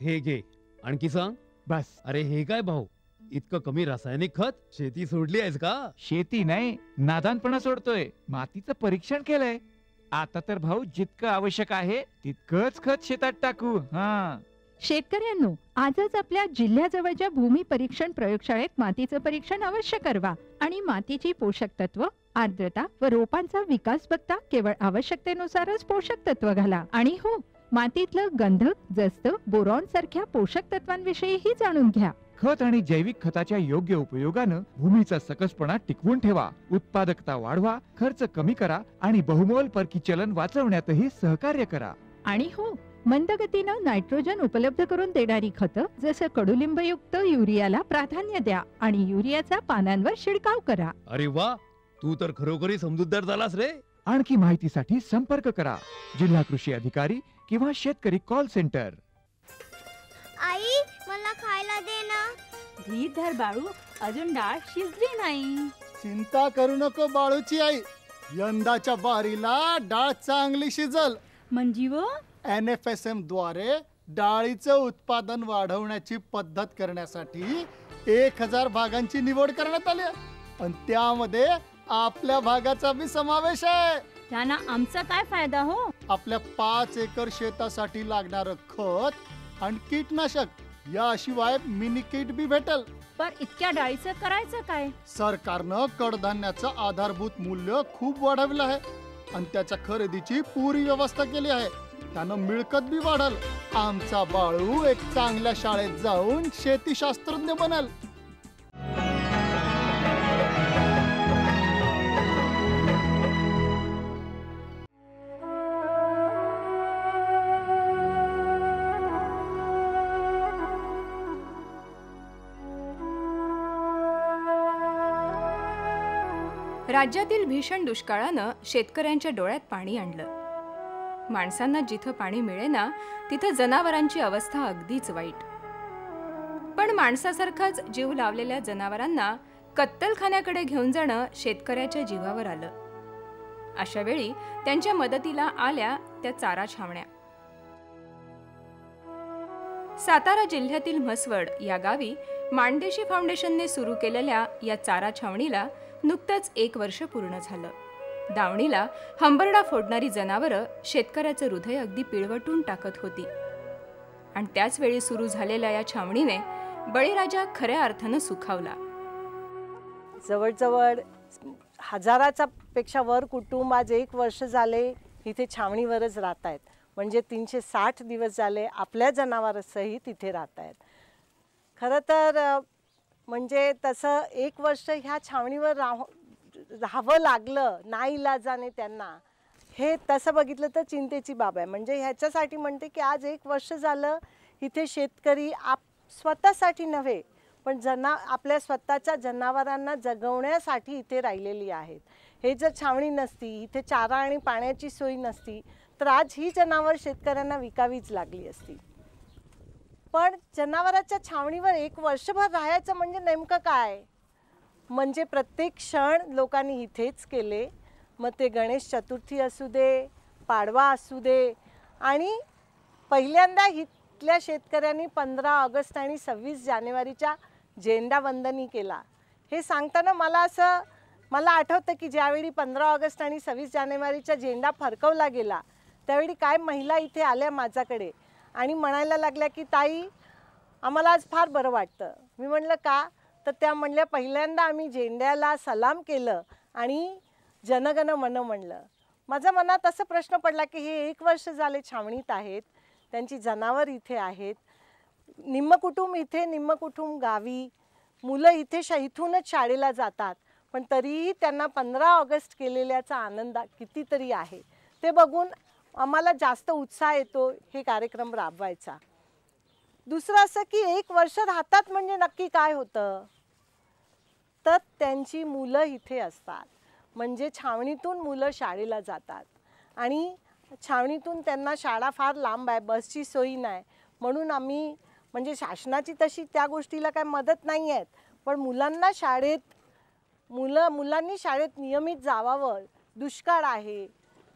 हे घे, आणखी सांग. बस. अरे हे काय भाऊ, इतकं कमी रासायनिक खत? शेती सोडली आहेस का? शेती नाही, नादानपणा सोडतोय. मातीचं परीक्षण केलंय. आता तर भाऊ जितकं आवश्यक आहे तितकंच खत शेतात टाकू. हा. शेतकऱ्यांनो, आजच आपल्या जिल्ह्याजवळच्या भूमी परीक्षण प्रयोगशाळेत मातीचं परीक्षण अवश्य करवा आणि मातीची पोषक तत्व, आर्द्रता व रोपांचा विकास बघता केवळ आवश्यकतेनुसारच पोषक तत्व घाला. आणि हो, मातीतलं गंधक, जस्त, बोरॉन सारख्या पोषक तत्वांविषयीही जाणून घ्या. खत आणि जैविक खताच्या योग्य उपयोगानं भूमीचा सकसपणा टिकवून ठेवा, उत्पादकता वाढवा, खर्च कमी करा आणि बहुमोल परकी चलन वाचवण्यातही सहकार्य करा. आणि हो, मंद गतीनं नायट्रोजन उपलब्ध करून देणारी खतं जसं कडुलिंबयुक्त युरियाला प्राधान्य द्या आणि युरियाचा पानांवर शिडकाव करा. अरे वा, तू तर खरोखरी समजूतदार झालास रे. आणखी माहितीसाठी संपर्क करा जिल्हा कृषी अधिकारी किंवा शेतकरी कॉल सेंटर. आई, मला खायला दे ना. धीर धर बाळू, अजून डाळ शिजली नाही. चिंता करू नको बाळूची आई, यंदाच्या बारीला डाळ चांगली शिजल. म्हणजे व NFSM द्वारे डाळीचं उत्पादन वाढवण्याची पद्धत करण्यासाठी 1000 भागांची निवड करण्यात आली आहे आणि त्यामध्ये आपल्या भागाचा बी समावेश आहे. त्यांना आमचा काय फायदा हो? आपल्या 5 एकर शेतासाठी लागणारं खत आणि कीटनाशक याशिवाय मिनी किट बी भेटल. पर इतक्या डाळीचं करायचं काय? सरकारनं कडधान्याचं आधारभूत मूल्य खूप वाढवलं आहे आणि त्याच्या खरेदीची पुरी व्यवस्था केली आहे. त्यानं मिळकत बी वाढल. आमचा बाळू एक चांगल्या शाळेत जाऊन शेतीशास्त्रज्ञ बनल. राज्यातील भीषण दुष्काळानं शेतकऱ्यांच्या डोळ्यात पाणी आणलं. माणसांना जिथं पाणी मिळेना तिथं जनावरांची अवस्था अगदीच वाईट. पण माणसासारखाच जीव लावलेल्या जनावरांना कत्तलखान्याकडे घेऊन जाणं शेतकऱ्याच्या जीवावर आलं. अशा वेळी त्यांच्या मदतीला आल्या त्या चारा छावण्या. सातारा जिल्ह्यातील म्हसवड या गावी माणदेशी फाउंडेशनने सुरू केलेल्या या चारा छावणीला नुकतंच 1 वर्ष पूर्ण झालं. दावणीला हंबरडा फोडणारी जनावरं शेतकऱ्याचं हृदय अगदी पिळवटून टाकत होती. आणि त्याच वेळी सुरू झालेल्या या छावणीने बळीराजा खऱ्या अर्थानं सुखावला. जवळजवळ 1000चा पेक्षा वर कुटुंब आज 1 वर्ष झाले इथे छावणीवरच राहत आहेत. म्हणजे 360 दिवस झाले आपल्या जनावरांसहित तिथे राहत आहेत. खरं तर म्हणजे तसं 1 वर्ष ह्या छावणीवर राहावं लागलं नाईलाजाने त्यांना, हे तसं बघितलं तर चिंतेची बाब आहे. म्हणजे ह्याच्यासाठी म्हणते की आज 1 वर्ष झालं इथे शेतकरी स्वतःसाठी नव्हे पण आपल्या स्वतःच्या जनावरांना जगवण्यासाठी इथे राहिलेली आहेत. हे जर छावणी नसती, इथे चारा आणि पाण्याची सोय नसती तर आज ही जनावर शेतकऱ्यांना विकावीच लागली असती. पण जनावरांच्या छावणीवर 1 वर्षभर राहायचं म्हणजे नेमकं काय? म्हणजे प्रत्येक क्षण लोकांनी इथेच केले. मग ते गणेश चतुर्थी असू दे, पाडवा असू दे, आणि पहिल्यांदा इथल्या शेतकऱ्यांनी 15 ऑगस्ट आणि 26 जानेवारीच्या झेंडा वंदनी केला. हे सांगताना मला आठवतं की ज्यावेळी 15 ऑगस्ट आणि 26 जानेवारीचा झेंडा फरकवला गेला त्यावेळी काय महिला इथे आल्या माझ्याकडे आणि म्हणायला लागल्या की ताई आम्हाला आज फार बरं वाटतं. मी म्हणलं का? तर त्या म्हणल्या पहिल्यांदा आम्ही झेंड्याला सलाम केलं आणि जनगण मन म्हणलं. माझ्या मनात असं प्रश्न पडला की हे 1 वर्ष झाले छावणीत आहेत, त्यांची जनावर इथे आहेत, निम्म कुटुंब इथे निम्म कुटुंब गावी, मुलं इथूनच शाळेला जातात, पण तरीही त्यांना 15 ऑगस्ट केलेल्याचा आनंद कितीतरी आहे. ते बघून आम्हाला जास्त उत्साह येतो हे कार्यक्रम राबवायचा. दुसरं असं की 1 वर्ष राहतात म्हणजे नक्की काय होतं तर त्यांची मुलं इथे असतात. म्हणजे छावणीतून मुलं शाळेला जातात आणि छावणीतून त्यांना शाळा फार लांब आहे, बसची सोयी नाही, म्हणून आम्ही म्हणजे शासनाची तशी त्या गोष्टीला काय मदत नाही आहेत, पण मुलांनी शाळेत नियमित जावावं. दुष्काळ आहे,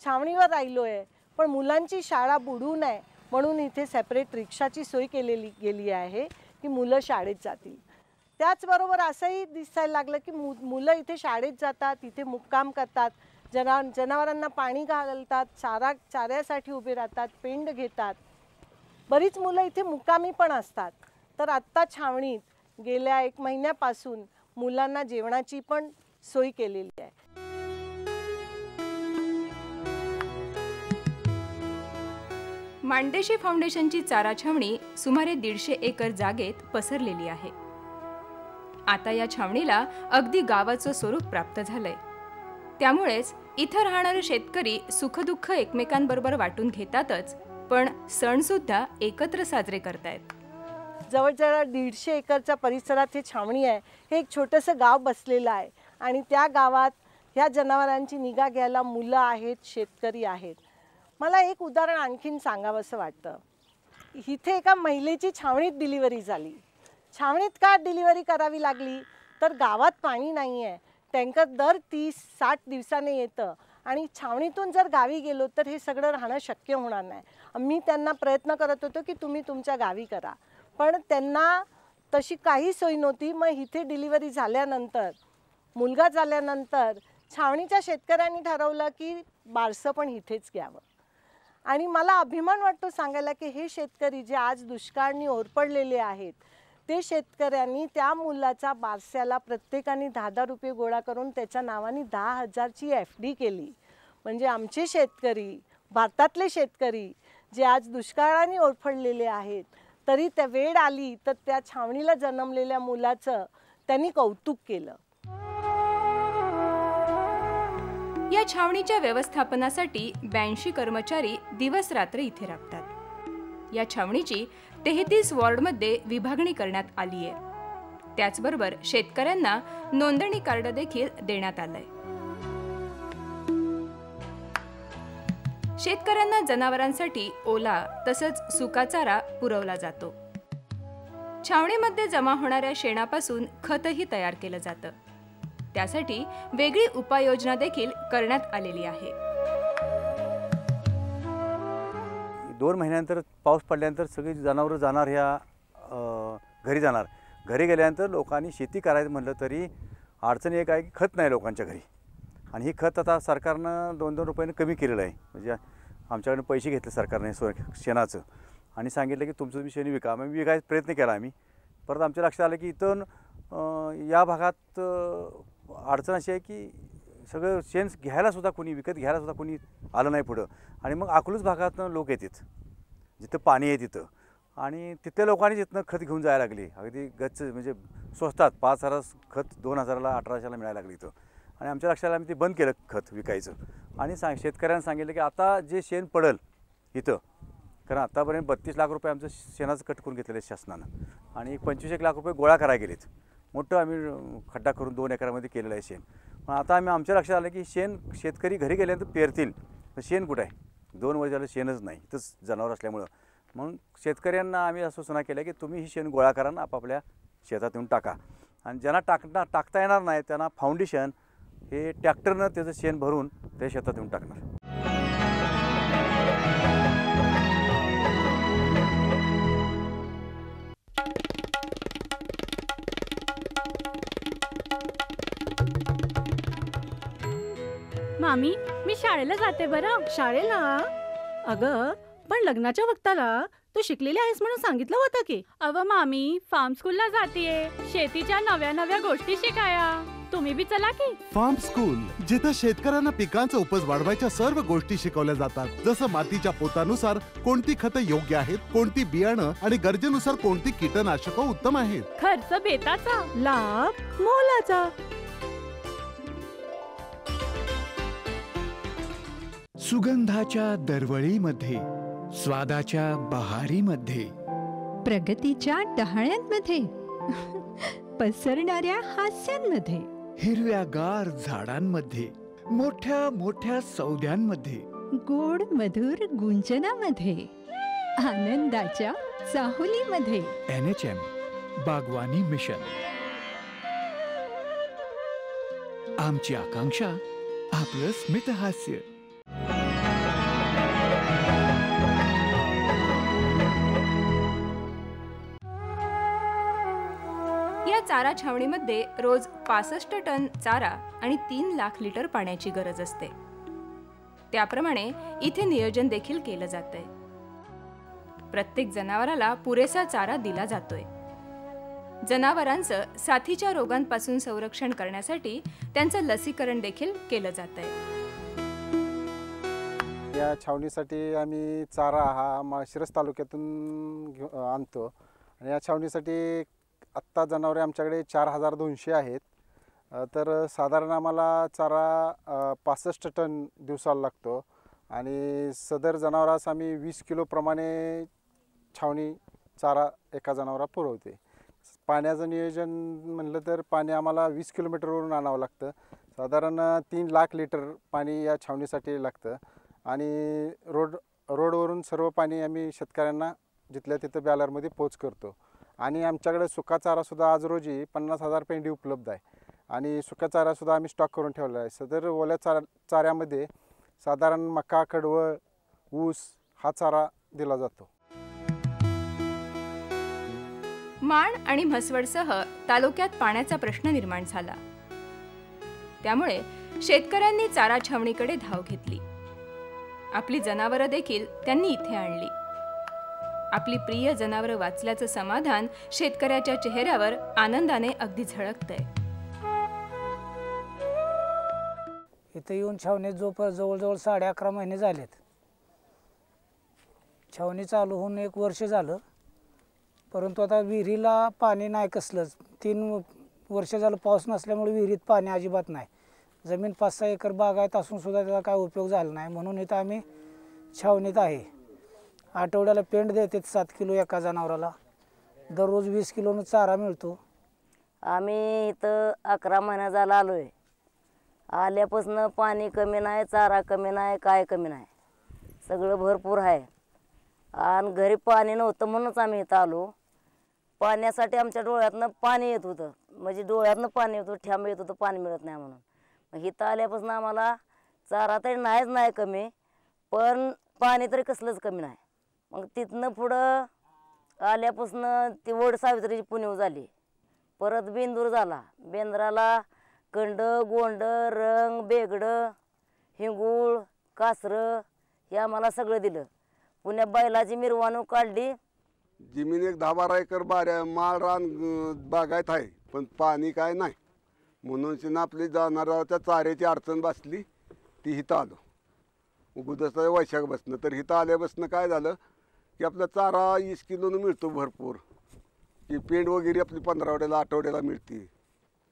छावणीवर राहिलो आहे, पण मुलांची शाळा बुडू नये म्हणून इथे सेपरेट रिक्षाची सोय केलेली गेली आहे की मुलं शाळेत जातील. त्याचबरोबर असंही दिसायला लागलं की मुलं इथे शाळेत जातात, इथे मुक्काम करतात, जनावरांना पाणी घालतात, चाऱ्यासाठी उभे राहतात, पेंड घेतात. बरीच मुलं इथे मुक्कामी पण असतात. तर आत्ता छावणीत गेल्या 1 महिन्यापासून मुलांना जेवणाची पण सोय केलेली आहे. माणदेशी फाउंडेशनची चारा छावणी सुमारे 150 एकर जागेत पसरलेली आहे. आता या छावणीला अगदी गावाचं स्वरूप प्राप्त झालंय. त्यामुळेच इथं राहणारे शेतकरी सुखदुःख एकमेकांबरोबर वाटून घेतातच, पण सण सुद्धा एकत्र साजरे करतायत. जवळजवळ 150 एकरच्या परिसरात हे छावणी आहे. हे एक छोटंसं गाव बसलेलं आहे आणि त्या गावात ह्या जनावरांची निगा घ्यायला मुलं आहेत, शेतकरी आहेत. मला एक उदाहरण आणखीन सांगावंसं वाटतं. इथे एका महिलेची छावणीत डिलिव्हरी झाली. छावणीत का डिलिव्हरी करावी लागली तर गावात पाणी नाही आहे. टँकर दर 30-60 दिवसाने येतं आणि छावणीतून जर गावी गेलो तर हे सगळं राहणं शक्य होणार नाही. मी त्यांना प्रयत्न करत होतो की तुम्ही तुमच्या गावी करा, पण त्यांना तशी काही सोय नव्हती. मग इथे डिलिव्हरी झाल्यानंतर, मुलगा झाल्यानंतर छावणीच्या शेतकऱ्यांनी ठरवलं की बारसं पण इथेच घ्यावं. आणि मला अभिमान वाटतो सांगायला की हे शेतकरी जे आज दुष्काळाने ओरपडलेले आहेत, ते शेतकऱ्यांनी त्या मुलाच्या बारस्याला प्रत्येकाने 10,000 रुपये गोळा करून त्याच्या नावाने 10,000ची FD केली. म्हणजे आमचे शेतकरी, भारतातले शेतकरी जे आज दुष्काळाने ओरफडलेले आहेत, तरी त्या वेळ आली तर त्या छावणीला जन्मलेल्या मुलाचं त्यांनी कौतुक केलं. या छावणीच्या व्यवस्थापनासाठी 82 कर्मचारी दिवस रात्र इथे राबतात. या छावणीची 33 वॉर्डमध्ये विभागणी करण्यात आली आहे. त्याचबरोबर शेतकऱ्यांना नोंदणी कार्ड देखील देण्यात आलंय. शेतकऱ्यांना जनावरांसाठी ओला तसंच सुका चारा पुरवला जातो. छावणीमध्ये जमा होणाऱ्या शेणापासून खतही तयार केलं जातं. त्यासाठी वेगळी उपाययोजना देखील करण्यात आलेली आहे. 2 महिन्यानंतर पाऊस पडल्यानंतर सगळी जनावरं जाणार, ह्या घरी जाणार. घरी गेल्यानंतर लोकांनी शेती करायचं म्हटलं तरी अडचण एक आहे की खत नाही लोकांच्या घरी. आणि ही खत आता सरकारनं 2-2 रुपयानं कमी केलेलं आहे. म्हणजे आमच्याकडून पैसे घेतले सरकारने शेणाचं आणि सांगितलं की तुमचं तुम्ही शेण विका. मग विकायचा प्रयत्न केला आम्ही. परत आमच्या लक्षात आलं की इथून या भागात अडचण अशी आहे की सगळं शेण घ्यायलासुद्धा कोणी, विकत घ्यायलासुद्धा कोणी आलं नाही पुढं. आणि मग अकलूज भागातनं लोक येतात जिथं पाणी आहे तिथं, आणि तिथल्या लोकांनी तिथनं खत घेऊन जायला लागली. अगदी गच्च म्हणजे स्वस्तात 5,000 खत 2,000ला 1800ला मिळायला लागली इथं. आणि आमच्या लक्षात आम्ही ते बंद केलं खत विकायचं. आणि शेतकऱ्यांना सांगितलं की आता जे शेण पडेल इथं, कारण आतापर्यंत 32 लाख रुपये आमचं शेणाचं कट करून घेतलेलं आहे शासनानं, आणि 25 लाख रुपये गोळा करायला गेलेत. मोठं आम्ही खड्डा करून 2 एकरामध्ये केलेलं आहे शेण. पण आता आमच्या लक्षात आलं की शेतकरी घरी गेल्यानंतर पेरतील, तर शेण कुठं आहे? 2 वर्ष झालं शेणच नाही इथंच जनावर असल्यामुळं. म्हणून शेतकऱ्यांना आम्ही असं सूचना केल्या की तुम्ही ही शेण गोळा करा ना, आपापल्या शेतात येऊन टाका. आणि ज्यांना टाकता येणार नाही त्यांना फाउंडेशन हे ट्रॅक्टरनं त्याचं शेण भरून त्या शेतात येऊन टाकणार. मामी, मी शाळेला जाते बरं. शाळेला? अगं पण लग्नाच्या वक्ताला तू शिकलेली आहेस म्हणून सांगितलं होतं की. अव मामी, फार्म स्कूलला जातीये शेतीच्या नव्या गोष्टी शिकाया. तुम्ही बी चला की. फार्म स्कूल, जिथे शेतकऱ्यांना पिकांचा उपज वाढवायच्या सर्व गोष्टी शिकवल्या जातात. जसं मातीच्या पोतानुसार कोणती खतं योग्य आहेत, कोणती बियाणं आणि गरजेनुसार कोणती कीटकनाशकं उत्तम आहेत. खर्च बेताचा, लाभ मोलाचा. सुगंधाच्या दरवळीमध्ये, स्वादाच्या बहारीमध्ये, प्रगतीच्या डहाळ्यांमध्ये, पसरणाऱ्या हास्यांमध्ये, हिरव्यागार झाडांमध्ये, मोठ्या मोठ्या सौद्यांमध्ये, गोड मधुर गुंजनामध्ये, आनंदाच्या चाहुलीमध्ये. NHM बागवानी मिशन. आमची आकांक्षा आपलं स्मित हास्य. चारा छावणीमध्ये रोज 65 टन चारा आणि 3 लाख लिटर पाण्याची गरज असते. त्याप्रमाणे इथे नियोजन देखील केलं जातंय. प्रत्येक जनावराला पुरेसा चारा दिला जातोय. जनावरांचं साथीच्या रोगांपासून संरक्षण करण्यासाठी त्यांचं लसीकरण देखील केलं जातंय. या छावणीसाठी आम्ही चारा हा माळशिरस तालुक्यातून आणतो आणि या छावणीसाठी आत्ता जनावरे आमच्याकडे 4200 आहेत. तर साधारण आम्हाला चारा 65 टन दिवसाला लागतो आणि सदर जनावरास आम्ही 20 किलो प्रमाणे छावणी चारा एका जनावरा पुरवते. पाण्याचं नियोजन म्हणलं तर पाणी आम्हाला 20 किलोमीटरवरून आणावं लागतं. साधारण 3 लाख लिटर पाणी या छावणीसाठी लागतं आणि रोडवरून सर्व पाणी आम्ही शेतकऱ्यांना जिथल्या तिथं बॅलरमध्ये पोच करतो. आणि आमच्याकडे सुका चारासुद्धा आज रोजी 50,000 पेंडी उपलब्ध आहे आणि सुका चारासुद्धा आम्ही स्टॉक करून ठेवला आहे. सदर ओल्या चाऱ्यामध्ये साधारण मका, कडवळ, ऊस हा चारा दिला जातो. माण आणि म्हसवडसह तालुक्यात पाण्याचा प्रश्न निर्माण झाला. त्यामुळे शेतकऱ्यांनी चारा छावणीकडे धाव घेतली. आपली जनावरं देखील त्यांनी इथे आणली. आपली प्रिय जनावरं वाचल्याचं समाधान शेतकऱ्याच्या चेहऱ्यावर आनंदाने अगदी झळकतंय. इथे येऊन छावणीत जवळजवळ 11.5 महिने झालेत. छावणी चालू होऊन 1 वर्ष झालं, परंतु आता विहिरीला पाणी नाही कसलंच. 3 वर्ष झालं पाऊस नसल्यामुळे विहिरीत पाणी अजिबात नाही. जमीन 5-6 एकर बागायत असून सुद्धा त्याचा काय उपयोग झाला नाही. म्हणून इथं आम्ही छावणीत आहे. आठवड्याला पेंड देतात 7 किलो एका जनावराला. दररोज 20 किलोनं चारा मिळतो. आम्ही इथं 11 महिना झाला आलो आहे. आल्यापासून पाणी कमी नाही, चारा कमी नाही, काय कमी नाही, सगळं भरपूर आहे. आणि घरी पाणी नव्हतं म्हणूनच आम्ही इथं आलो. पाण्यासाठी आमच्या डोळ्यातनं पाणी येत होतं, म्हणजे डोळ्यातनं पाणी येत होतं, ठ्याम येत होतं, पाणी मिळत नाही म्हणून. मग इथं आल्यापासून आम्हाला चारा तरी नाहीच नाही कमी, पण पाणी तरी कसलंच कमी नाही. मग तिथनं पुढं आल्यापासून ती वड सावित्रीची पुण्यव झाली. परत बेंदूर झाला. बेंद्राला कंड, गोंड, रंग, बेगडं, हिंगूळ, कासरं हे आम्हाला सगळं दिलं. पुण्या बैलाची मिरवणूक काढली. जमीन एक 10-12 एकर माळ रान बागायत आहे, पण पाणी काय नाही. म्हणून आपली जनावरांच्या चाऱ्याची अडचण बसली, ती इथं आलो. उगुदसचा वैशाख बसणं तर इथं आल्यापासून काय झालं की आपला चारा 20 किलोनं मिळतो भरपूर. की पेंड वगैरे आपली 15 आठवड्याला मिळते.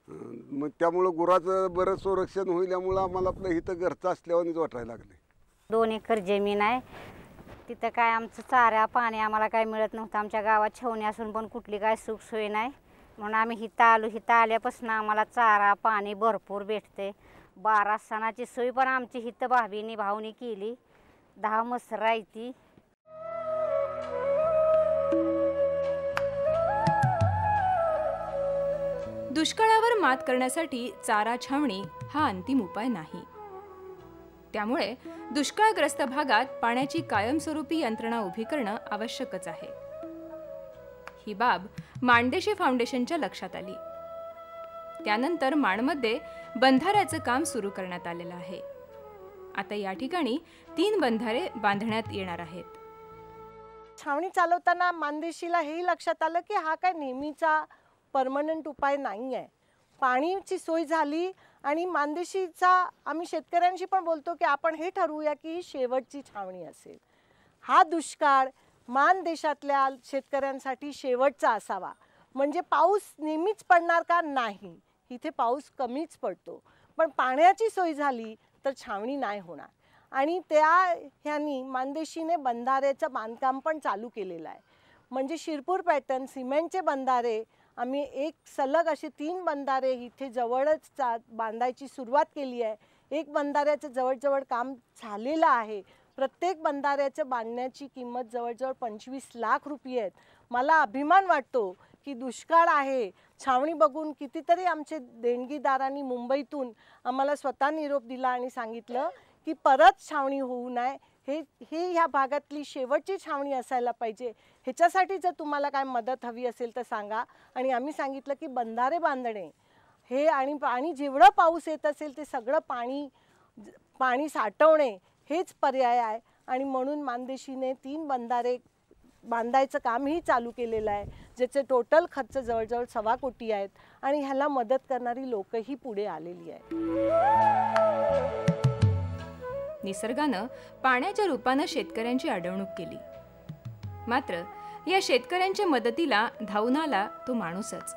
मग त्यामुळं गुराचं बरं संरक्षण होईल्यामुळं आम्हाला आपलं इथं घरचं असल्यावानीच वाटायला लागले. 2 एकर जमीन आहे. तिथं काय आमचं चारा पाणी आम्हाला काय मिळत नव्हतं. आमच्या गावात छावणी असून पण कुठली काय सुखसोय नाही. म्हणून आम्ही इथं आलो. इथं आल्यापासून आम्हाला चारा पाणी भरपूर भेटते. 12 सणाची सोय पण आमची इथं भाऊनी केली. 10 म्हसरं आहे ती. दुष्काळावर मात करण्यासाठी चारा छावणी हा अंतिम उपाय नाही. त्यामुळे दुष्काळग्रस्त भागात पाण्याची कायमस्वरूपी यंत्रणा उभी करणं आवश्यकच आहे. ही बाब माणदेशी फाउंडेशनच्या लक्षात आली. त्यानंतर माणमध्ये बंधाऱ्याचं काम सुरू करण्यात आलेलं आहे. आता या ठिकाणी 3 बंधारे बांधण्यात येणार आहेत. छावणी चालवताना माणदेशीला हेही लक्षात आलं की हा काय नेहमीचा परमनंट उपाय नाही आहे. पाण्याची सोय झाली आणि माणदेशीचा आम्ही शेतकऱ्यांशी पण बोलतो की आपण हे ठरवूया की ही शेवटची छावणी असेल. हा दुष्काळ माणदेशातल्या शेतकऱ्यांसाठी शेवटचा असावा. म्हणजे पाऊस नेहमीच पडणार का? नाही, इथे पाऊस कमीच पडतो, पण पाण्याची सोय झाली तर छावणी नाही होणार. आणि ह्यांनी माणदेशीने बंधाऱ्याचं बांधकाम पण चालू केलेलं आहे. म्हणजे शिरपूर पॅटर्न सिमेंटचे बंधारे आम्ही एक सलग असे 3 बंधारे इथे जवळच बांधायची सुरुवात केली आहे. एक बंधाऱ्याचं जवळजवळ काम झालेलं आहे. प्रत्येक बंधाऱ्याचं बांधण्याची किंमत जवळजवळ 25 लाख रुपये आहेत. मला अभिमान वाटतो की दुष्काळ आहे, छावणी बघून कितीतरी आमचे देणगीदारांनी मुंबईतून आम्हाला स्वतः निरोप दिला आणि सांगितलं की परत छावणी होऊ नये, हे ह्या भागातली शेवटची छावणी असायला पाहिजे. ह्याच्यासाठी जर तुम्हाला काय मदत हवी असेल तर सांगा. आणि आम्ही सांगितलं की बंधारे बांधणे हे आणि जेवढं पाऊस येत असेल ते सगळं पाणी साठवणे हेच पर्याय आहे. आणि म्हणून मानदेशीने 3 बंधारे बांधायचं कामही चालू केलेलं आहे, ज्याचे टोटल खर्च जवळजवळ 1.25 कोटी आहेत. आणि ह्याला मदत करणारी लोकही पुढे आलेली आहेत. निसर्गानं पाण्याच्या रूपानं शेतकऱ्यांची अडवणूक केली. मात्र या शेतकऱ्यांच्या मदतीला धावून आला तो माणूसच.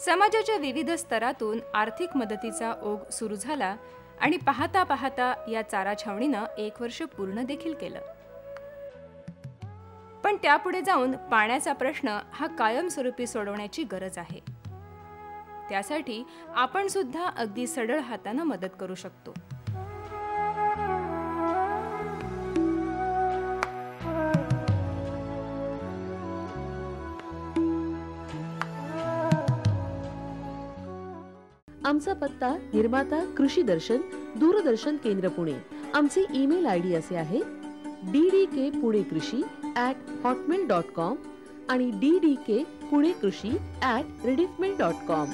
समाजाच्या विविध स्तरातून आर्थिक मदतीचा ओघ सुरू झाला आणि पाहता पाहता या चारा छावणीनं 1 वर्ष पूर्ण देखील केलं. पण त्यापुढे जाऊन पाण्याचा प्रश्न हा कायमस्वरूपी सोडवण्याची गरज आहे. त्यासाठी आपण सुद्धा अगदी सढळ हातानं मदत करू शकतो. आमचा पत्ता निर्माता कृषी दर्शन दूरदर्शन केंद्र पुणे. आमचे ईमेल आयडी असे आहे ddkpuneKrishi@hotmail.com आणि ddkpuneKrishi@rediffmail.com.